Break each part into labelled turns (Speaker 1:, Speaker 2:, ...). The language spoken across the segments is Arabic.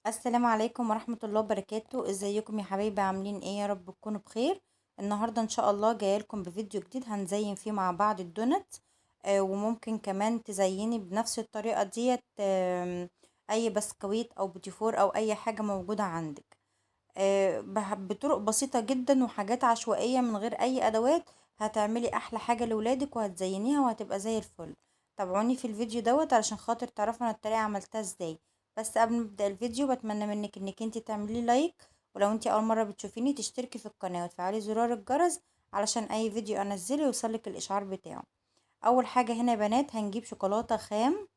Speaker 1: السلام عليكم ورحمة الله وبركاته. ازيكم يا حبايبي؟ عاملين ايه؟ يا رب تكونوا بخير. النهاردة ان شاء الله جايه لكم بفيديو جديد هنزين فيه مع بعض الدونت. وممكن كمان تزيني بنفس الطريقة ديت اي بسكويت او بوتيفور او اي حاجة موجودة عندك. بطرق بسيطة جدا وحاجات عشوائية من غير اي ادوات هتعملي احلى حاجة لولادك وهتزينيها وهتبقى زي الفل. تابعوني في الفيديو دوت علشان خاطر تعرفوا انا الطريقة عملتها ازاي. بس قبل ما ابدا الفيديو بتمنى منك انك انت تعملي لايك، ولو انت اول مرة بتشوفيني تشتركي في القناة وتفعلي زرار الجرس علشان اي فيديو انزله يوصلك الاشعار بتاعه. اول حاجة هنا يا بنات هنجيب شوكولاتة خام.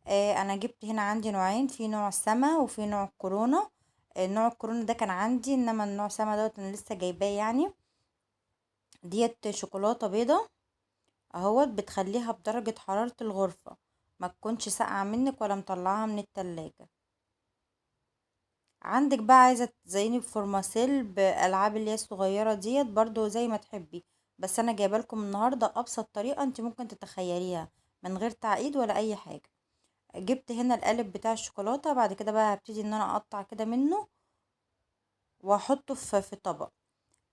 Speaker 1: انا جبت هنا عندي نوعين، في نوع السما وفي نوع الكورونا. نوع الكورونا ده كان عندي، انما النوع سما دوت انا لسه جايباه يعني. ديت شوكولاته بيضه اهوت، بتخليها بدرجه حراره الغرفه، ما تكونش ساقعه منك ولا مطلعاها من التلاجة. عندك بقى عايزه تزيني بفورماسيل بالعاب اللي هي الصغيره ديت برضو زي ما تحبي، بس انا جايبه لكم النهارده ابسط طريقه انت ممكن تتخيليها من غير تعقيد ولا اي حاجه. جبت هنا القالب بتاع الشوكولاته، بعد كده بقى هبتدي ان انا اقطع كده منه واحطه في طبق.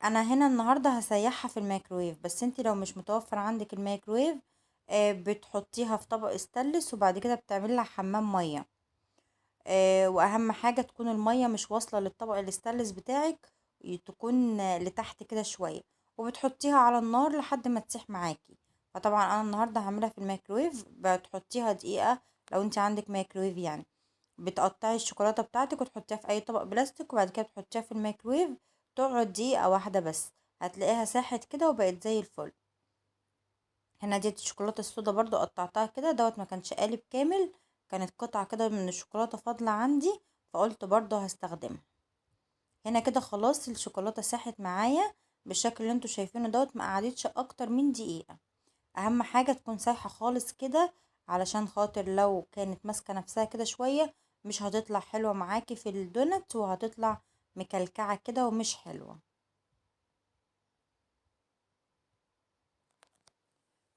Speaker 1: انا هنا النهارده هسيحها في الميكرويف، بس انتي لو مش متوفر عندك الميكرويف بتحطيها في طبق استانلس وبعد كده بتعملي لها حمام ميه. واهم حاجه تكون الميه مش واصله للطبق الاستانلس بتاعك، تكون لتحت كده شويه، وبتحطيها على النار لحد ما تسيح معاكي. فطبعا انا النهارده هعملها في الميكرويف، بتحطيها دقيقه لو انت عندك ميكرويف يعني. بتقطعي الشوكولاته بتاعتك وتحطيها في اي طبق بلاستيك وبعد كده بتحطيها في الميكرويف، تقعد دقيقه واحده بس، هتلاقيها ساحت كده وبقت زي الفل. هنا ديت الشوكولاته السودا برضو قطعتها كده، دوت ما كانش قالب كامل، كانت قطعه كده من الشوكولاته فاضله عندي، فقلت برضو هستخدمها. هنا كده خلاص الشوكولاته ساحت معايا بالشكل اللي انتوا شايفينه دوت، ما قعدتش اكتر من دقيقه. اهم حاجه تكون سايحه خالص كده، علشان خاطر لو كانت ماسكه نفسها كده شويه مش هتطلع حلوه معاكي في الدونت، وهتطلع مكلكعه كده ومش حلوه.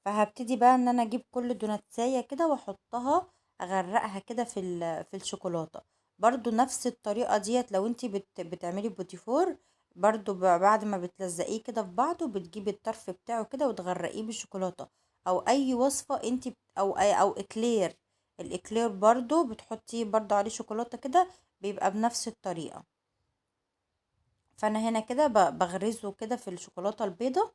Speaker 1: فهبتدي بقى ان انا اجيب كل دوناتسايه كده واحطها، اغرقها كده في الشوكولاته. برضو نفس الطريقه ديت لو انتي بتعملي بوتيفور، برضو بعد ما بتلزقيه كده في بعضه بتجيبي الطرف بتاعه كده وتغرقيه بالشوكولاته، او اي وصفه انتي او اكلير. الاكلير برضو بتحطيه برضو عليه شوكولاته كده، بيبقى بنفس الطريقه. فانا هنا كده بغرزه كده في الشوكولاته البيضه.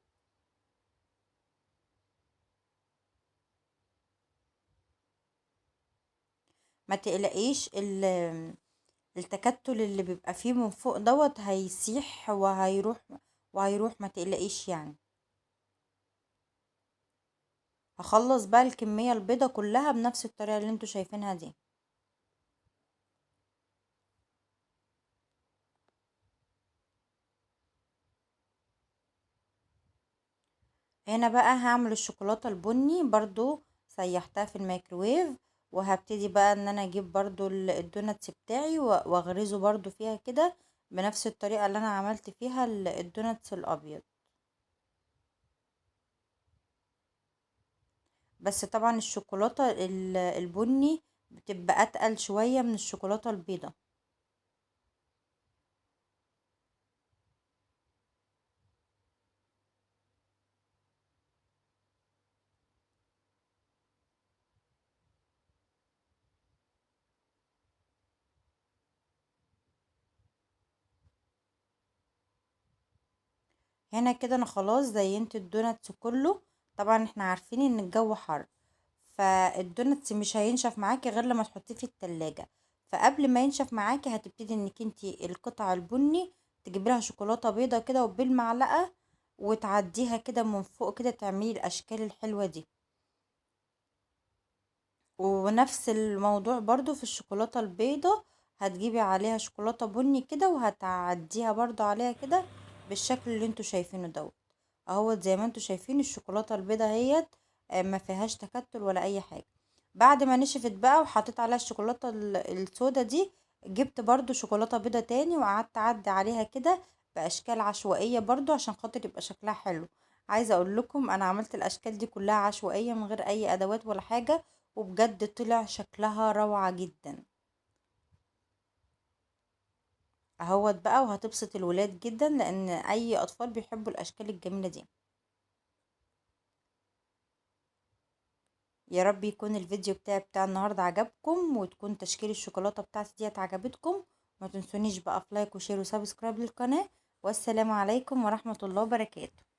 Speaker 1: ما تقلقيش التكتل اللي بيبقى فيه من فوق دوت هيسيح وهيروح ما تقلقيش يعني. هخلص بقى الكمية البيضة كلها بنفس الطريقة اللي انتوا شايفينها دي. هنا بقى هعمل الشوكولاتة البني برضو، سيحتها في الميكروويف، وهبتدي بقى ان انا اجيب برضو الدوناتس بتاعي واغرزه برضو فيها كده بنفس الطريقة اللي انا عملت فيها الدوناتس الابيض. بس طبعا الشوكولاتة البني بتبقى اتقل شوية من الشوكولاتة البيضة. هنا كده انا خلاص زينت الدوناتس كله. طبعا احنا عارفين ان الجو حر، فالدوناتس مش هينشف معاكي غير لما تحطيه في التلاجة. فقبل ما ينشف معاكي هتبتدي انك انتي القطع البني تجيبي لها شوكولاتة بيضة كده وبالمعلقة وتعديها كده من فوق كده، تعملي الاشكال الحلوة دي. ونفس الموضوع برضو في الشوكولاتة البيضة، هتجيبي عليها شوكولاتة بني كده وهتعديها برضو عليها كده بالشكل اللي انتوا شايفينه دوت. اهوت زي ما انتوا شايفين الشوكولاتة البيضة هيت، ما فيهاش تكتل ولا اي حاجة. بعد ما نشفت بقى وحطيت عليها الشوكولاتة السودا دي، جبت برضو شوكولاتة بيضة تاني وقعدت اعدي عليها كده باشكال عشوائية برضو عشان خاطر يبقى شكلها حلو. عايزة اقول لكم انا عملت الاشكال دي كلها عشوائية من غير اي ادوات ولا حاجة، وبجد طلع شكلها روعة جدا. اهوت بقى، وهتبسط الولاد جدا لان اي اطفال بيحبوا الاشكال الجميلة دي. يا رب يكون الفيديو بتاع النهاردة عجبكم، وتكون تشكيل الشوكولاتة بتاعتي ديت عجبتكم. ما تنسونيش بقى في لايك وشير وسبسكرايب للقناة. والسلام عليكم ورحمة الله وبركاته.